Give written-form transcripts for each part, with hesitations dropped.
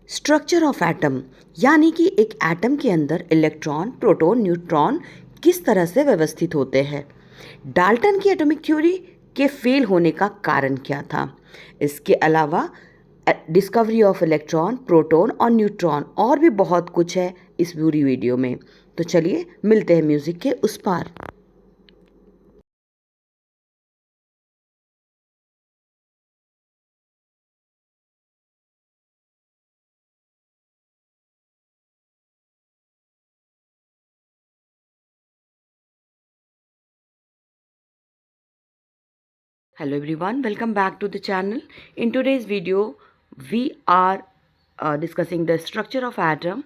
Structure of atom यानी कि एक एटम के अंदर इलेक्ट्रॉन, प्रोटॉन, न्यूट्रॉन किस तरह से व्यवस्थित होते हैं। डाल्टन की एटॉमिक थ्योरी के फेल होने का कारण क्या था। इसके अलावा डिस्कवरी ऑफ इलेक्ट्रॉन, प्रोटॉन और न्यूट्रॉन और भी बहुत कुछ है इस पूरी वीडियो में। तो चलिए मिलते हैं म्यूजिक के उस पार। Hello everyone, welcome back to the channel. In today's video, we are discussing the structure of atom.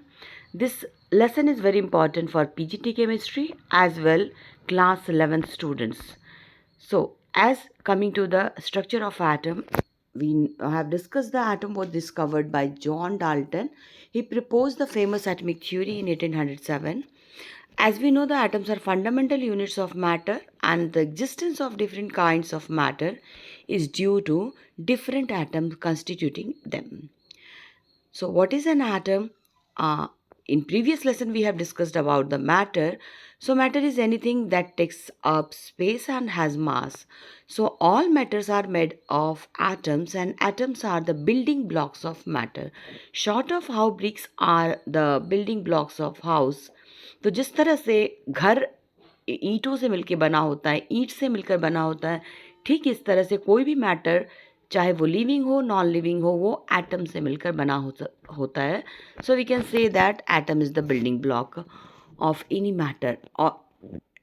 This lesson is very important for PGT chemistry as well class 11 students. So, as coming to the structure of atom, we have discussed the atom was discovered by John Dalton. He proposed the famous atomic theory in 1807. As we know, the atoms are fundamental units of matter, and the existence of different kinds of matter is due to different atoms constituting them. So, what is an atom? In previous lesson, we have discussed about the matter. So, matter is anything that takes up space and has mass. So, all matters are made of atoms, and atoms are the building blocks of matter. Short of how bricks are the building blocks of house. तो जिस तरह से घर ईंटों से मिलकर बना होता है, ईंट से मिलकर बना होता है, ठीक इस तरह से कोई भी मैटर, चाहे वो लिविंग हो, नॉन लिविंग हो, वो एटम से मिलकर बना होता है. So we can say that atom is the building block of any matter.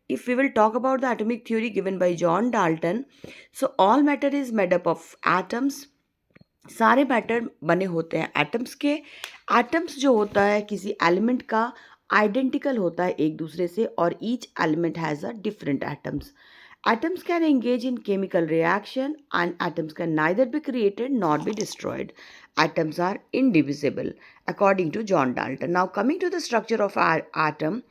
If we will talk about the atomic theory given by John Dalton, so all matter is made up of atoms. सारे matter बने होते हैं atoms के. Atoms जो होता है किसी element का आइडेंटिकल होता है एक दूसरे से, और each element has a different atoms. Atoms can engage in chemical reaction and atoms can neither be created nor be destroyed. Atoms are indivisible according to John Dalton. Now coming to the structure of our atom.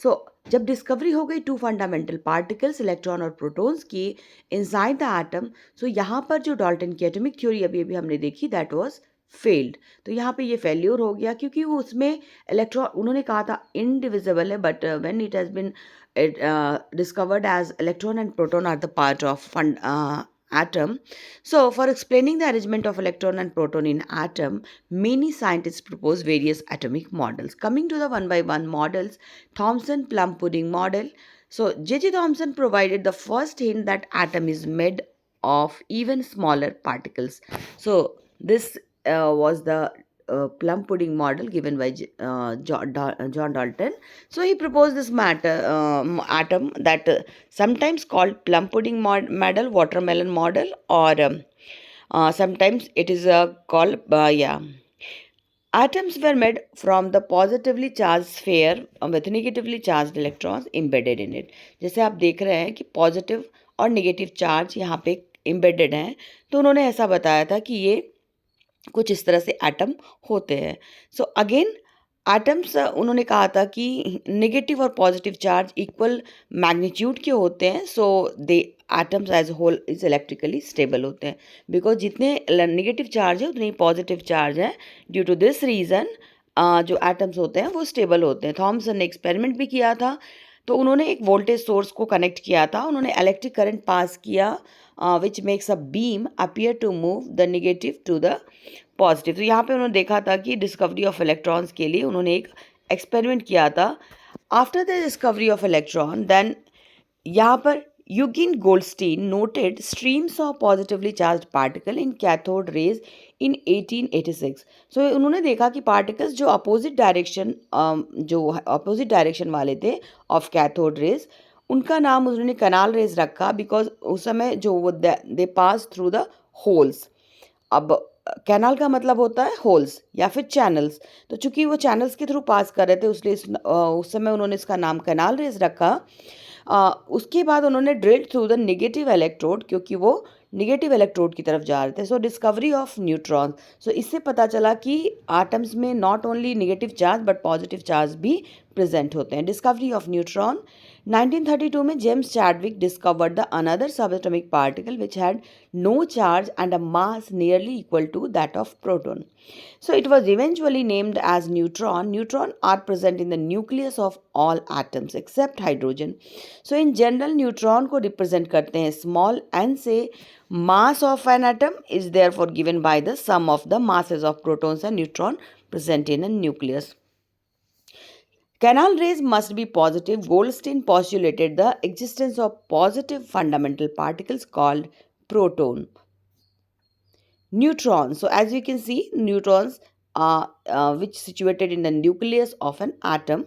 So जब discovery हो गई to fundamental particles electron और protons की inside the atom, सो यहाँ पर जो Dalton की atomic theory अभी अभी हमने देखी दैट वाज फेल्ड. तो यहाँ पे ये फेल्योर हो गया क्योंकि वो उसमें इलेक्ट्रॉन उन्होंने कहा था इनडिविजिबल है, but when it has been discovered as electron and proton are the part of atom. So for explaining the arrangement of electron and proton in atom, many scientists propose various atomic models. Coming to the one by one models, Thomson plum pudding model. So J.J. Thomson provided the first hint that atom is made of even smaller particles. So this was the plum pudding model given by John Dalton. So he proposed this atom that sometimes called plum pudding model, watermelon model, or sometimes it is called Atoms were made from the positively charged sphere with negatively charged electrons embedded in it. जैसे आप देख रहे हैं कि positive और negative charge यहाँ पे embedded हैं, तो उन्होंने ऐसा बताया था कि ये कुछ इस तरह से एटम होते हैं. सो अगेन एटम्स उन्होंने कहा था कि नेगेटिव और पॉजिटिव चार्ज इक्वल मैग्नीट्यूड के होते हैं. So they atoms as whole is electrically stable होते हैं, बिकॉज जितने नेगेटिव चार्ज है उतने ही पॉजिटिव चार्ज है. ड्यू टू दिस रीज़न जो एटम्स होते हैं वो स्टेबल होते हैं. थॉमसन ने एक्सपेरिमेंट भी किया था. तो उन्होंने एक वोल्टेज सोर्स को कनेक्ट किया था, उन्होंने इलेक्ट्रिक करंट पास किया which makes a beam appear to move the negative to the positive. तो यहाँ पे उन्होंने देखा था कि डिस्कवरी ऑफ इलेक्ट्रॉन्स के लिए उन्होंने एक एक्सपेरिमेंट किया था. After the discovery of electron then यहाँ पर Eugen Goldstein noted streams of positively charge particle in cathode rays in 1886. So उन्होंने देखा कि पार्टिकल्स जो अपोजिट डायरेक्शन वाले थे ऑफ कैथोड रेज, उनका नाम उन्होंने कनाल रेज रखा, बिकॉज उस समय जो वो दे पास थ्रू द होल्स. अब कैनाल का मतलब होता है होल्स या फिर चैनल्स. तो चूंकि वो चैनल्स के थ्रू पास कर रहे थे उसलिए उस समय उन्होंने इसका नाम कैनाल रेज रखा. उसके बाद उन्होंने drilled through the negative electrode, क्योंकि वो नेगेटिव इलेक्ट्रोड की तरफ जा रहे थे. सो डिस्कवरी ऑफ न्यूट्रॉन्स. सो इससे पता चला कि एटम्स में not only negative charge but positive charge भी प्रेजेंट होते हैं. Discovery of neutron. 1932 में James Chadwick discovered the another subatomic particle which had no charge and a mass nearly equal to that of proton. So it was eventually named as neutron. Neutron are present in the nucleus of all atoms except hydrogen. So in general neutron को represent करते हैं small n से. Mass of an atom is therefore given by the sum of the masses of protons and neutron present in a nucleus. Canal rays must be positive. Goldstein postulated the existence of positive fundamental particles called proton. Neutrons. So as you can see, neutrons are which situated in the nucleus of an atom.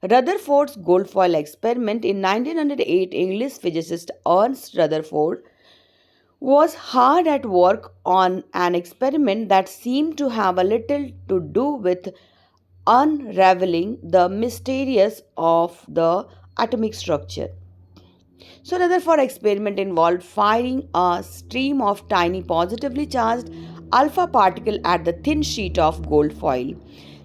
Rutherford's gold foil experiment in 1908, English physicist Ernst Rutherford was hard at work on an experiment that seemed to have a little to do with unraveling the mysteries of the atomic structure. So Rutherford experiment involved firing a stream of tiny positively charged alpha particle at the thin sheet of gold foil.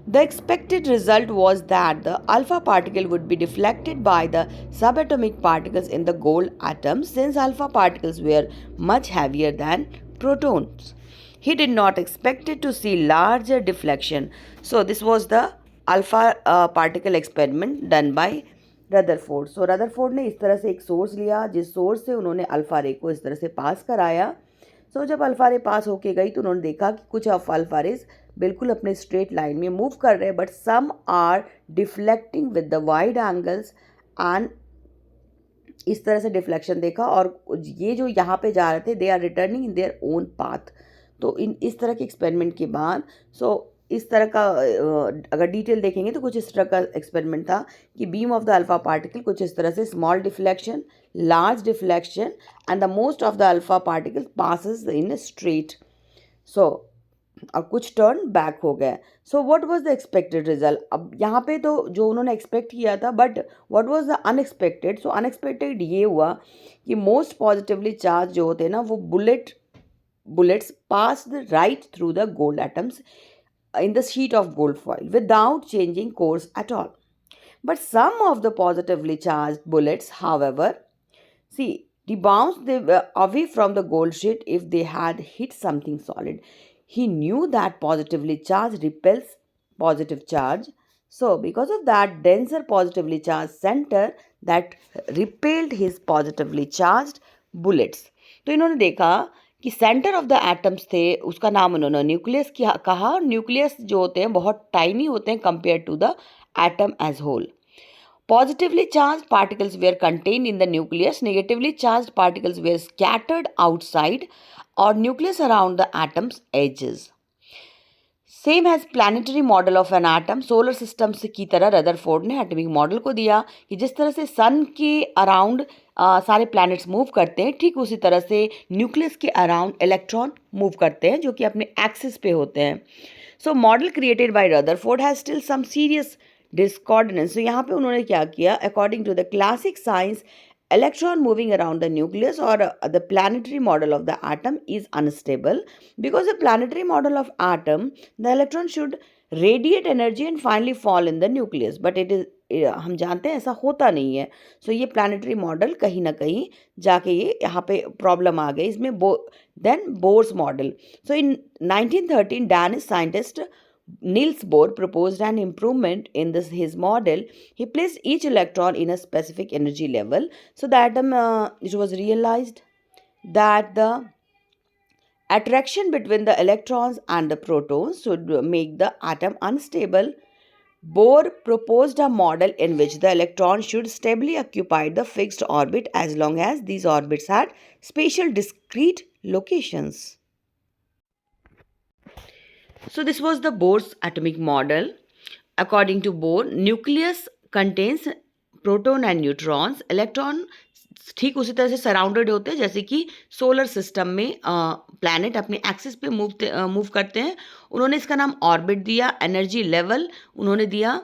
The expected result was that the alpha particle would be deflected by the subatomic particles in the gold atom, since alpha particles were much heavier than protons. He did not expect it to see larger deflection. So this was the alpha particle experiment done by Rutherford. So Rutherford ने इस तरह से एक source लिया जिस source से उन्होंने alpha रे को इस तरह से पास कराया. सो जब अल्फ़ा रे पास होके गई तो उन्होंने देखा कि कुछ ऑफ अल्फ़ा रेज बिल्कुल अपने स्ट्रेट लाइन में मूव कर रहे हैं, but some are deflecting with the wide angles. And इस तरह से डिफ्लेक्शन देखा और ये जो यहाँ पे जा रहे थे they are returning in their own path. तो इस तरह के एक्सपेरिमेंट के बाद इस तरह का अगर डिटेल देखेंगे तो कुछ इस तरह का एक्सपेरिमेंट था कि beam of the alpha particle कुछ इस तरह से small deflection, large deflection and the most of the alpha particle passes in straight. So और कुछ टर्न बैक हो गए. So what was the expected result. अब यहाँ पे तो जो उन्होंने एक्सपेक्ट किया था, but what was the unexpected. So unexpected ये हुआ कि मोस्ट पॉजिटिवली चार्ज जो होते हैं ना वो bullets passed right through the gold atoms in the sheet of gold foil without changing course at all. But some of the positively charged bullets, however, rebounded away from the gold sheet if they had hit something solid. He knew that positively charged repels positive charge. So because of that, denser positively charged center that repelled his positively charged bullets. तो इन्होंने देखा कि centre of the atoms थे, उसका नाम उन्होंने nucleus कहा. Nucleus जो होते हैं बहुत टाइनी होते हैं compare to the atom as whole. Positively charge particles were contained in the nucleus, negatively charge particles were scattered outside और nucleus around the atoms ages. Same as planetary model of an atom. Solar system की तरह Rutherford ने atomic model को दिया कि जिस तरह से सन के अराउंड सारे प्लैनेट्स मूव करते हैं, ठीक उसी तरह से न्यूक्लियस के अराउंड इलेक्ट्रॉन मूव करते हैं जो कि अपने एक्सिस पे होते हैं. So model created by Rutherford has still some serious discordance. तो यहाँ पे उन्होंने क्या किया, according to the classic science electron moving around the nucleus or the planetary model of the atom is unstable. Because the planetary model of atom, the electron should radiate energy and finally fall in the nucleus, but it is हम जानते हैं ऐसा होता नहीं है. सो ये planetary model कहीं ना कहीं जाके ये यहाँ पे प्रॉब्लम आ गई इसमें. Then Bohr's model. So in 1913 Danish scientist Niels Bohr proposed an improvement in his model. He placed each electron in a specific energy level. So the atom, it was realized that the attraction between the electrons and the protons should make the atom unstable. Bohr proposed a model in which the electron should stably occupy the fixed orbit as long as these orbits had spatial discrete locations. So this was the Bohr's atomic model. According to Bohr, nucleus contains proton and neutrons. Electron ठीक उसी तरह से surrounded होते हैं जैसे कि solar system में planet अपने एक्सिस पे मूव करते हैं. उन्होंने इसका नाम ऑर्बिट दिया. एनर्जी लेवल उन्होंने दिया.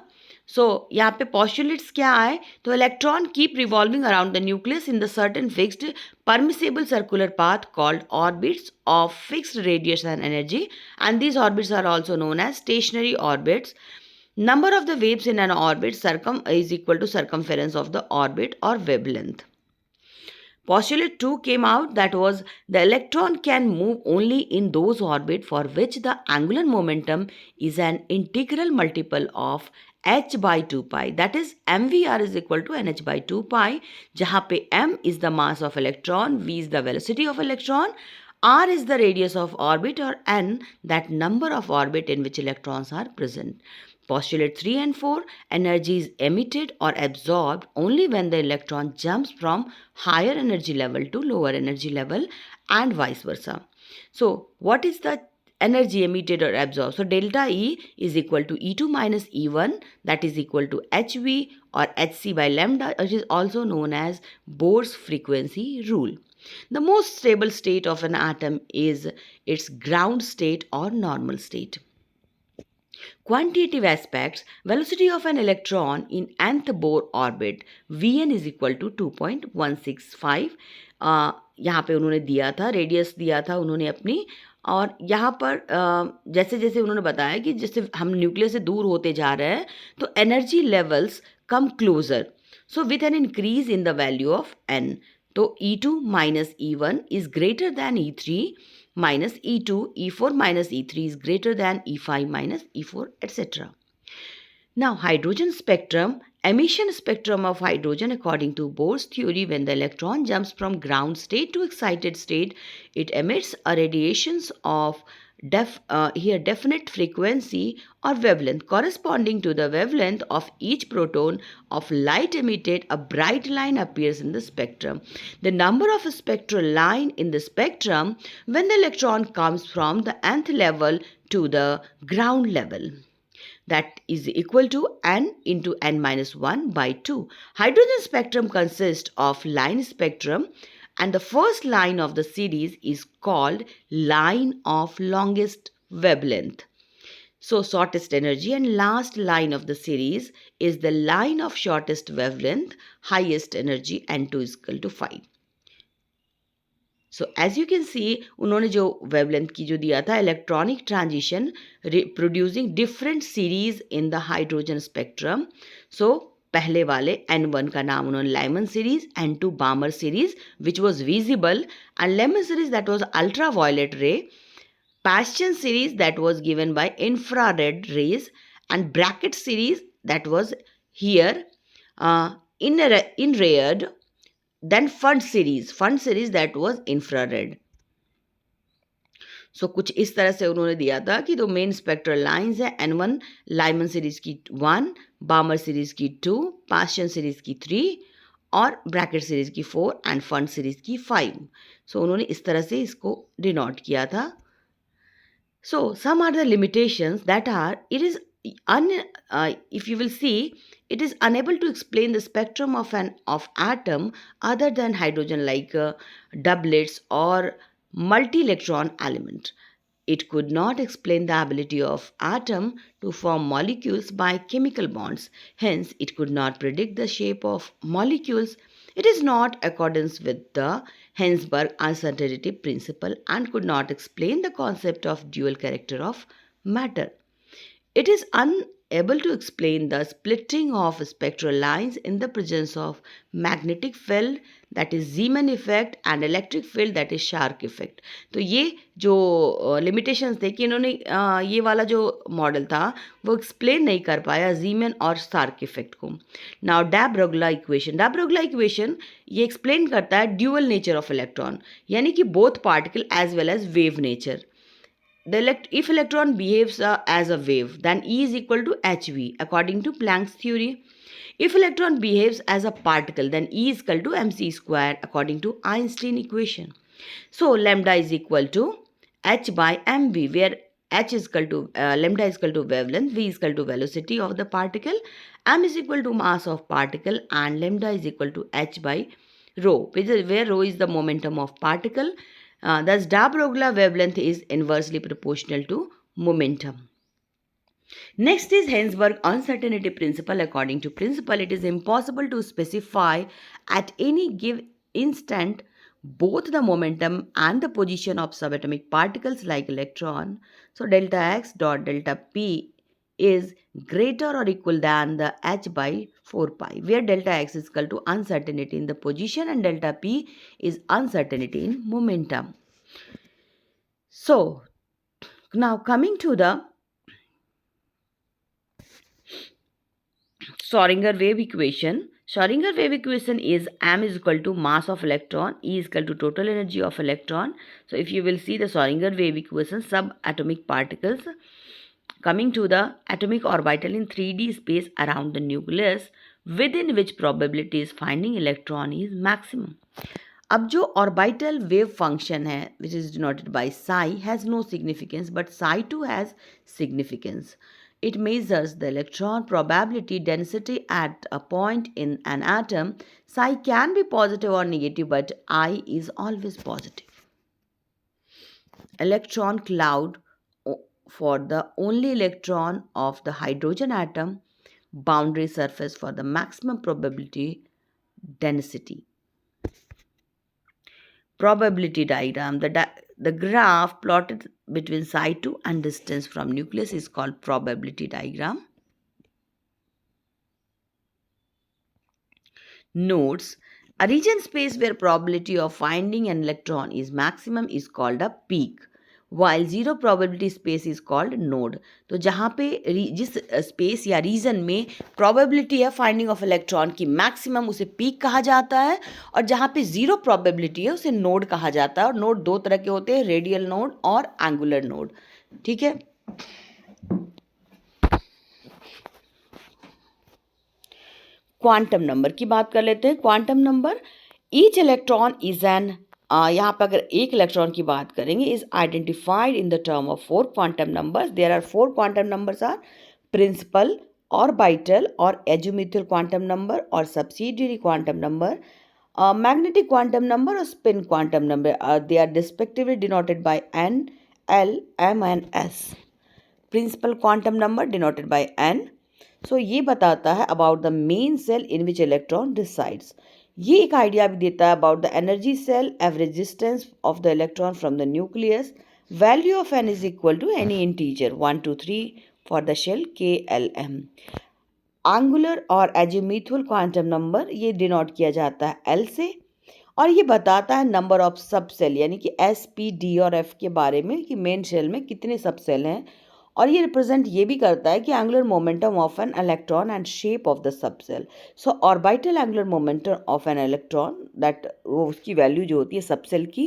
यहाँ पे पॉस्टुलेट्स क्या आए, तो electron keep revolving around the nucleus in the certain fixed permissible circular path called orbits of fixed radius and energy, and these orbits are also known as stationary orbits. Number of the waves in an orbit is equal to circumference of the orbit or wavelength. Postulate 2 came out, that was the electron can move only in those orbits for which the angular momentum is an integral multiple of h by 2 pi. That is mvr is equal to nh by 2 pi, जहाँ पे m is the mass of electron, v is the velocity of electron, r is the radius of orbit, or n that number of orbit in which electrons are present. Postulate 3 and 4, energy is emitted or absorbed only when the electron jumps from higher energy level to lower energy level and vice versa. So, what is the energy emitted or absorbed? So, delta E is equal to E2 minus E1, that is equal to HV or Hc by lambda, which is also known as Bohr's frequency rule. The most stable state of an atom is its ground state or normal state. Quantitative aspects, velocity of an electron in nth Bohr orbit Vn is equal to 2.165. यहाँ पे उन्होंने दिया था, radius दिया था उन्होंने अपनी, और यहाँ पर जैसे जैसे उन्होंने बताया कि जैसे हम न्यूक्लियस से दूर होते जा रहे हैं तो energy levels come closer, so with an increase in the value of n. तो E2 minus E1 is greater than E3 minus E2, E4 minus E3 is greater than E5 minus E4, etc. Now, hydrogen spectrum, emission spectrum of hydrogen according to Bohr's theory, when the electron jumps from ground state to excited state, it emits a radiations of definite frequency or wavelength corresponding to the wavelength of each proton of light emitted. A bright line appears in the spectrum. The number of a spectral line in the spectrum when the electron comes from the nth level to the ground level, that is equal to n into n minus 1 by 2. Hydrogen spectrum consists of line spectrum, and the first line of the series is called line of longest wavelength. So, shortest energy, and last line of the series is the line of shortest wavelength, highest energy, N2 is equal to 5. So, as you can see, उन्होंने जो wavelength की जो दिया था, electronic transition producing different series in the hydrogen spectrum. So, पहले वाले N1 का नाम उन्होंने Lyman series, N2 Balmer series, which was visible, and Lyman series that was ultraviolet ray, Paschen series that was given by infrared rays, and bracket series that was here infrared. Then fund series that was infrared. So कुछ इस तरह से उन्होंने दिया था कि दो main spectral lines है, N1 लाइमन सीरीज की 1, बामर सीरीज की 2, पास्चन सीरीज की 3 और ब्रैकेट सीरीज की 4 एंड फंड सीरीज की 5. सो उन्होंने इस तरह से इसको डिनोट किया था. So some are the limitations that are, it is if you will see, it is unable to explain the spectrum of an atom other than hydrogen, like doublets or multi-electron element. It could not explain the ability of atom to form molecules by chemical bonds. Hence, it could not predict the shape of molecules. It is not accordance with the Heisenberg uncertainty principle and could not explain the concept of dual character of matter. It is unable to explain the splitting of spectral lines in the presence of magnetic field, that is Zeeman effect, and electric field, that is Sharp effect. तो ये जो limitations थे कि इन्होंने ये वाला जो model था वो एक्सप्लेन नहीं कर पाया Zeeman और Stark effect को. Now Dab-Broglie equation ये एक्सप्लेन करता है ड्यूअल नेचर ऑफ इलेक्ट्रॉन, यानी कि both particle as well as wave nature. If electron behaves as a wave, then E is equal to hv according to Planck's theory. If electron behaves as a particle, then E is equal to mc square according to Einstein equation. So lambda is equal to h by mv, where h is equal to lambda is equal to wavelength, v is equal to velocity of the particle, m is equal to mass of particle, and lambda is equal to h by rho, where rho is the momentum of particle. Thus, Dab-Broglie wavelength is inversely proportional to momentum. Next is Heisenberg uncertainty principle. According to principle, it is impossible to specify at any given instant both the momentum and the position of subatomic particles like electron. So, delta x dot delta p is greater or equal than the h by 4 pi, where delta x is equal to uncertainty in the position and delta p is uncertainty in momentum. So now coming to the Schrödinger wave equation. Schrödinger wave equation is m is equal to mass of electron, E is equal to total energy of electron. So if you will see the Schrödinger wave equation, subatomic particles coming to the atomic orbital in 3D space around the nucleus, within which probability is finding electron is maximum. अब जो orbital wave function है, which is denoted by psi, has no significance, but psi 2 has significance. It measures the electron probability density at a point in an atom. Psi can be positive or negative, but I is always positive. Electron cloud for the only electron of the hydrogen atom, boundary surface for the maximum probability density. Probability diagram. The graph plotted between psi 2 and distance from nucleus is called probability diagram. Notes: a region space where probability of finding an electron is maximum is called a peak, while zero probability space is called node. तो जहाँ पे जिस space या reason में probability है finding of electron की maximum, उसे peak कहा जाता है, और जहाँ पे जीरो probability है उसे नोड कहा जाता है. और नोड दो तरह के होते हैं, रेडियल नोड और एंगुलर नोड. ठीक है. क्वांटम नंबर की बात कर लेते हैं. Quantum number, each electron is an, यहाँ पर अगर एक इलेक्ट्रॉन की बात करेंगे, is identified in the term of 4 quantum numbers. There are 4 quantum numbers are principal, orbital और एजुमिथल क्वांटम नंबर और subsidiary quantum number, magnetic quantum number और spin quantum number. They are respectively denoted by N, L, m and s. Principal quantum number denoted by n. So ये बताता है about the main shell in which electron resides. ये एक idea भी देता है about the energy shell, average distance of the electron from the nucleus. Value of n is equal to any integer 1 2 3 for the shell k l m. Angular और azimuthal quantum number ये denote किया जाता है L से, और ये बताता है नंबर ऑफ सब सेल, यानी कि एस, पी, डी और एफ के बारे में कि मेन शेल में कितने सब सेल हैं. और ये रिप्रेजेंट ये भी करता है कि angular momentum of an electron and shape of the subshell. So orbital angular momentum of an electron, that वो उसकी वैल्यू जो होती है सब सेल की,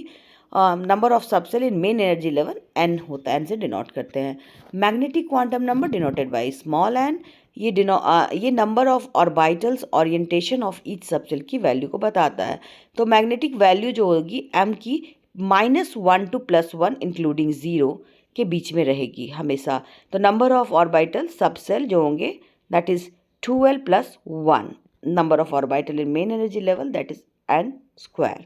number of subshell in main energy level n होता है, n से denote करते हैं. Magnetic quantum number denoted by small n. ये number of orbitals orientation of each subshell की वैल्यू को बताता है. तो मैग्नेटिक वैल्यू जो होगी एम की -1 to +1 इंक्लूडिंग ज़ीरो के बीच में रहेगी हमेशा. तो नंबर ऑफ ऑर्बिटल सब सेल जो होंगे that is 2l + 1. Number of orbital in main energy level that is n square.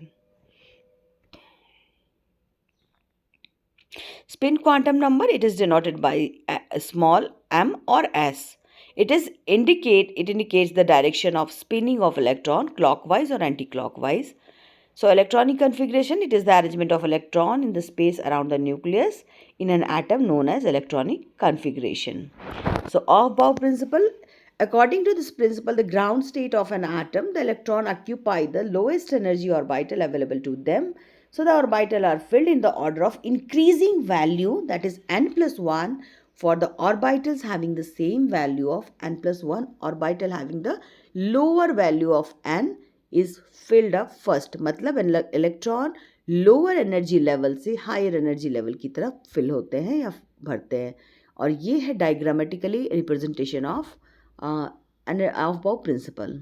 Spin quantum number, it is denoted by small m or s. It indicates the direction of spinning of electron clockwise or anti-clockwise. So electronic configuration, it is the arrangement of electron in the space around the nucleus in an atom known as electronic configuration. So Aufbau principle, according to this principle, the ground state of an atom, the electron occupy the lowest energy orbital available to them. So the orbital are filled in the order of increasing value, that is n plus 1 for the orbitals having the same value of n plus 1 orbital having the lower value of n is filled up first. मतलब electron lower energy level से higher energy level की तरफ fill होते हैं या भरते हैं. और ये है diagrammatically representation of Aufbau principle.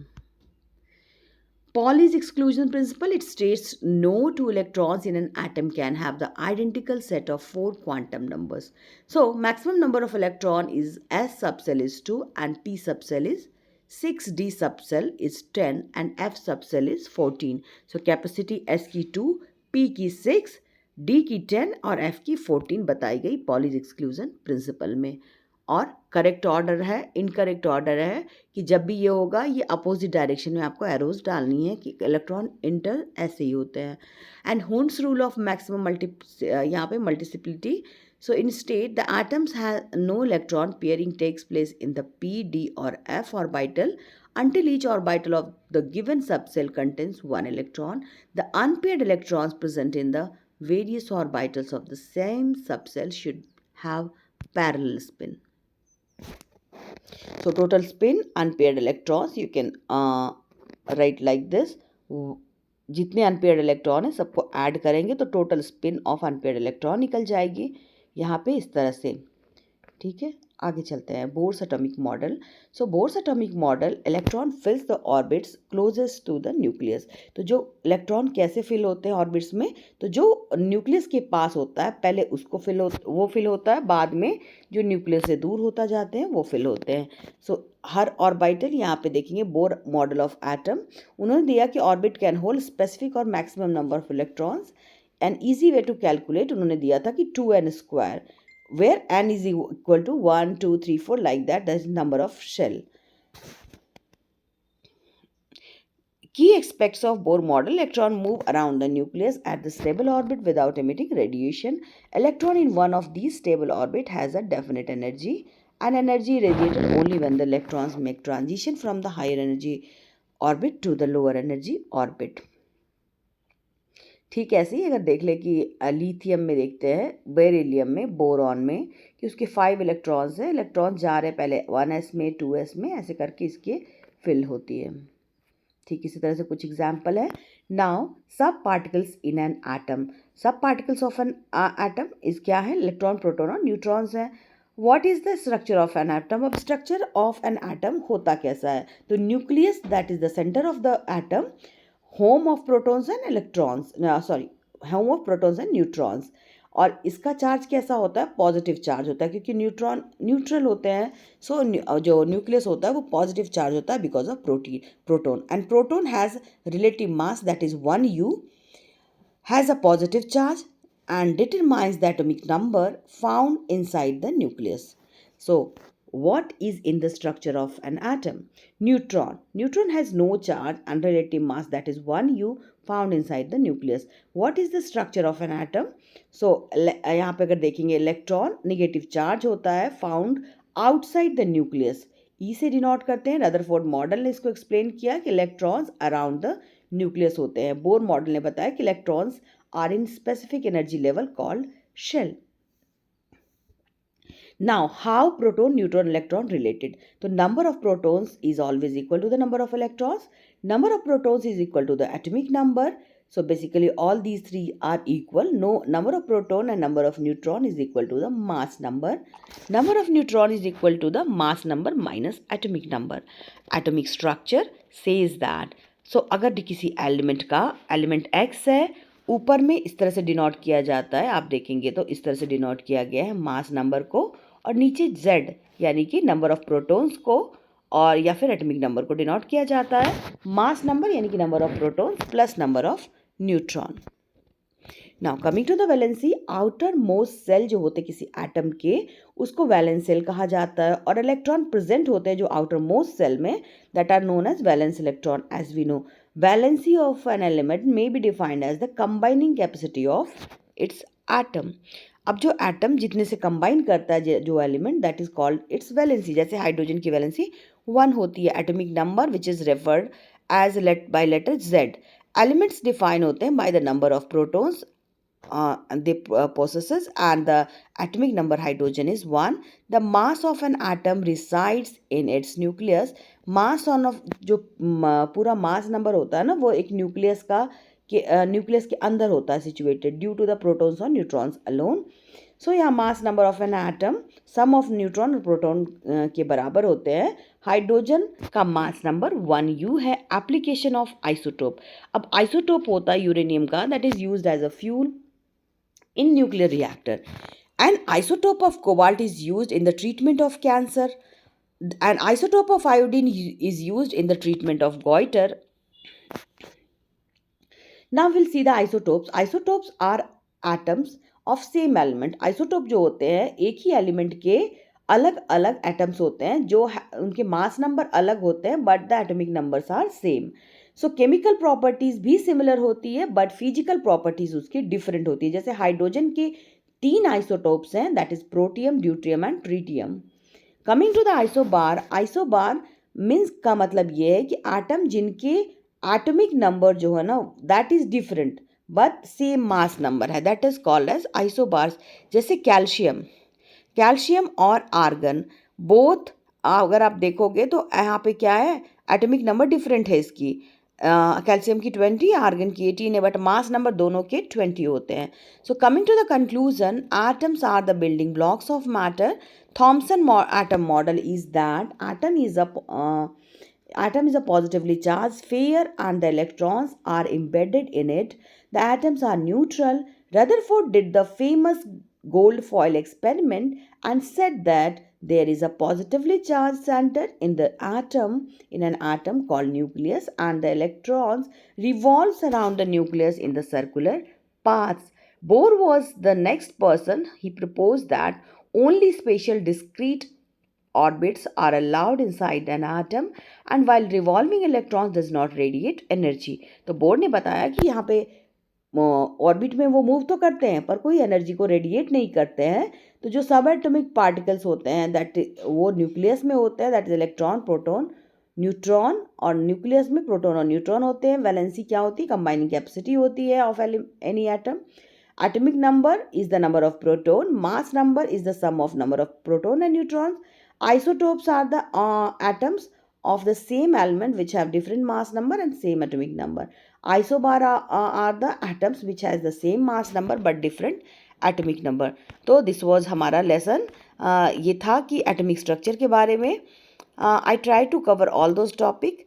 Pauli's exclusion principle, it states no two electrons in an atom can have the identical set of 4 quantum numbers. So maximum number of electron is S subcell is 2 and P subcell is 6, D subcell is 10 and F subcell is 14. So capacity S की 2, P की 6, D की 10 और F की 14 बताई गई Pauli's exclusion principle में. और correct order है, इनकरेक्ट ऑर्डर है कि जब भी ये होगा ये अपोजिट डायरेक्शन में आपको एरोज डालनी है कि इलेक्ट्रॉन इंटर ऐसे ही होते हैं. एंड होन्स रूल ऑफ मैक्सिमम यहाँ पे मल्टीसिप्लिटी, So in state, the atoms have no electron pairing takes place in the p, d or f orbital until each orbital of the given subcell contains one electron. The unpaired electrons present in the various orbitals of the same subcell should have parallel spin. So total spin, unpaired electrons, you can write like this. जितने unpaired electron है सबको add करेंगे तो total spin off unpaired electron निकल जाएगी यहाँ पे इस तरह से. ठीक है, आगे चलते हैं. Bohr's atomic model. So Bohr's atomic model, electron fills the orbits closest to the nucleus. तो जो इलेक्ट्रॉन कैसे फिल होते हैं ऑर्बिट्स में, तो जो न्यूक्लियस के पास होता है पहले उसको वो फिल होता है, बाद में जो न्यूक्लियस से दूर होता जाते हैं वो फिल होते हैं. सो हर ऑर्बिटल, यहाँ पे देखेंगे बोर मॉडल ऑफ एटम, उन्होंने दिया कि ऑर्बिट कैन होल्ड स्पेसिफिक और maximum number of electrons. An easy way to calculate उन्होंने दिया था कि 2n², where n is equal to 1, 2, 3, 4 like that. That is number of shell. Key aspects of Bohr model: electron move around the nucleus at the stable orbit without emitting radiation. Electron in one of these stable orbit has a definite energy, and energy radiated only when the electrons make transition from the higher energy orbit to the lower energy orbit. ठीक ऐसे ही अगर देख ले कि lithium में देखते हैं, beryllium में, बोरॉन में, कि उसके 5 इलेक्ट्रॉन्स हैं. इलेक्ट्रॉन्स जा रहे हैं पहले 1s में, 2s में, ऐसे करके इसके फिल होती है. ठीक इसी तरह से कुछ एग्जाम्पल है. नाउ सब पार्टिकल्स इन एन एटम. सब पार्टिकल्स ऑफ एन एटम इस क्या है? इलेक्ट्रॉन, प्रोटॉन और न्यूट्रॉन्स हैं. What is the structure of an atom? अब स्ट्रक्चर ऑफ एन एटम होता कैसा है? तो nucleus, that is the centre of the atom, home of protons and electrons, home of protons and neutrons. और इसका charge कैसा होता है? पॉजिटिव चार्ज होता है, क्योंकि न्यूट्रॉन न्यूट्रल होते हैं. सो जो न्यूक्लियस होता है वो पॉजिटिव चार्ज होता है because of proton. And proton has relative mass that is 1u, has a positive charge and determines the atomic number found inside the nucleus. So what is in the structure of an atom? Neutron. Neutron has no charge and relative mass that is 1u found inside the nucleus. What is the structure of an atom? So यहाँ पे अगर देखेंगे, electron negative charge होता है, found outside the nucleus. ई से denote करते हैं. Rutherford model ने इसको एक्सप्लेन किया कि इलेक्ट्रॉन्स अराउंड द न्यूक्लियस होते हैं. बोर मॉडल ने बताया कि electrons are in specific energy level called shell. Now, how proton, neutron, electron related? So, number of protons is always equal to the number of electrons. Number of protons is equal to the atomic number. So, basically all these three are equal. No, number of proton and number of neutron is equal to the mass number. Number of neutron is equal to the mass number minus atomic number. Atomic structure says that. So, अगर किसी element का element x है, ऊपर में इस तरह से denote किया जाता है, आप देखेंगे तो इस तरह से डिनोट किया गया है मास नंबर को, और नीचे z यानी कि नंबर ऑफ प्रोटॉन्स को, और या फिर एटॉमिक नंबर को डिनोट किया जाता है. मास नंबर यानी कि number of protons plus number of neutron. Now coming to the valency, outermost shell जो होते हैं किसी एटम के, उसको वैलेंस सेल कहा जाता है. और इलेक्ट्रॉन प्रेजेंट होते हैं जो आउटर मोस्ट सेल में, that are known as valence electron. As we know, valency of an element may be defined as the combining capacity of its atom. अब जो एटम जितने से कंबाइन करता है जो element, that is called its valency. जैसे hydrogen की valency 1 होती है. Atomic number which is referred as by letter z. Elements define होते हैं by the number of protons they possesses, and the atomic number hydrogen is 1. The mass of an atom resides in its nucleus. mass on of जो पूरा mass number होता है ना, वो एक nucleus के अंदर होता है situated, due to the protons और न्यूट्रॉन्स अलोन. सो यहाँ mass number of an atom sum of neutron और प्रोटॉन के बराबर होते हैं. हाइड्रोजन का मास नंबर 1u है. Application of isotope. अब आइसोटोप होता है यूरेनियम का, that is used as a fuel in nuclear reactor. An isotope of cobalt is used in the treatment of cancer. An isotope of iodine is used in the treatment of goiter. Now we'll see the isotopes. Isotopes are atoms of same element. Isotope जो होते हैं एक ही element के अलग अलग atoms होते हैं, जो उनके मास नंबर अलग होते हैं, but the atomic numbers are same. So chemical properties भी सिमिलर होती है, बट फिजिकल प्रॉपर्टीज़ उसकी डिफरेंट होती है. जैसे हाइड्रोजन की 3 आइसोटोप्स हैं, that is protium, deuterium and tritium. Coming to the isobar, isobar means का मतलब ये है कि एटम जिनके एटॉमिक नंबर जो है ना that is different but same mass number है, that is called as isobars. जैसे कैल्शियम, कैल्शियम और आर्गन बोथ, अगर आप देखोगे तो यहाँ पे क्या है, एटॉमिक नंबर डिफरेंट है इसकी. कैल्शियम की 20, आर्गन की 18 है, बट मास नंबर दोनों के 20 होते हैं. So coming to the conclusion, atoms are the building blocks of matter. Thomson atom model is that atom is a positively charged sphere and the electrons are embedded in it. The atoms are neutral. Rutherford did the famous gold foil experiment and said that there is a positively charged center in the atom, in an atom called nucleus, and the electrons revolves around the nucleus in the circular paths. Bohr was the next person. He proposed that only spatial discrete orbits are allowed inside an atom and while revolving electrons does not radiate energy. तो bore ने बताया कि यहाँ पे orbit में वो move तो करते हैं पर कोई एनर्जी को रेडिएट नहीं करते हैं. तो जो सब एटॉमिक पार्टिकल्स होते हैं दैट वो न्यूक्लियस में होते हैं, that is electron, proton, neutron, और न्यूक्लियस में प्रोटॉन और न्यूट्रॉन होते हैं. वैलेंसी क्या होती है, कंबाइनिंग कैपेसिटी होती है of any atom. Atomic number is the number of proton. Mass number is the sum of number of proton and neutrons. Isotopes are the atoms of the same element which have different mass number and same atomic number. Isobar are the atoms which has the same mass number but different atomic number. तो this was हमारा lesson. ये था कि atomic structure के बारे में. I try to cover all those topic.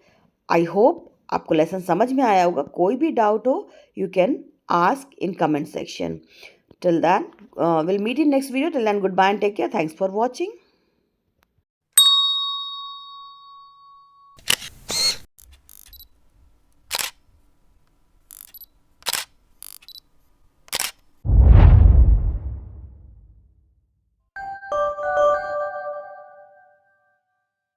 I hope आपको lesson समझ में आया होगा. कोई भी doubt हो you can ask in comment section. Till then, we'll meet in next video. Till then, goodbye and take care. Thanks for watching.